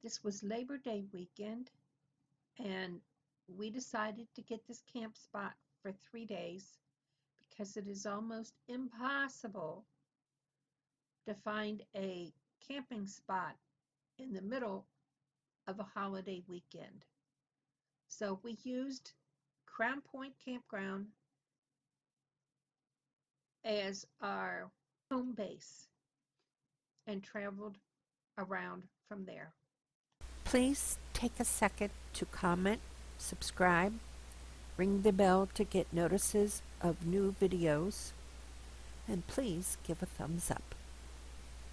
This was Labor Day weekend, and we decided to get this camp spot for 3 days because it is almost impossible to find a camping spot in the middle of a holiday weekend. So we used Crown Point Campground as our home base and traveled around from there. Please take a second to comment, subscribe, ring the bell to get notices of new videos, and please give a thumbs up.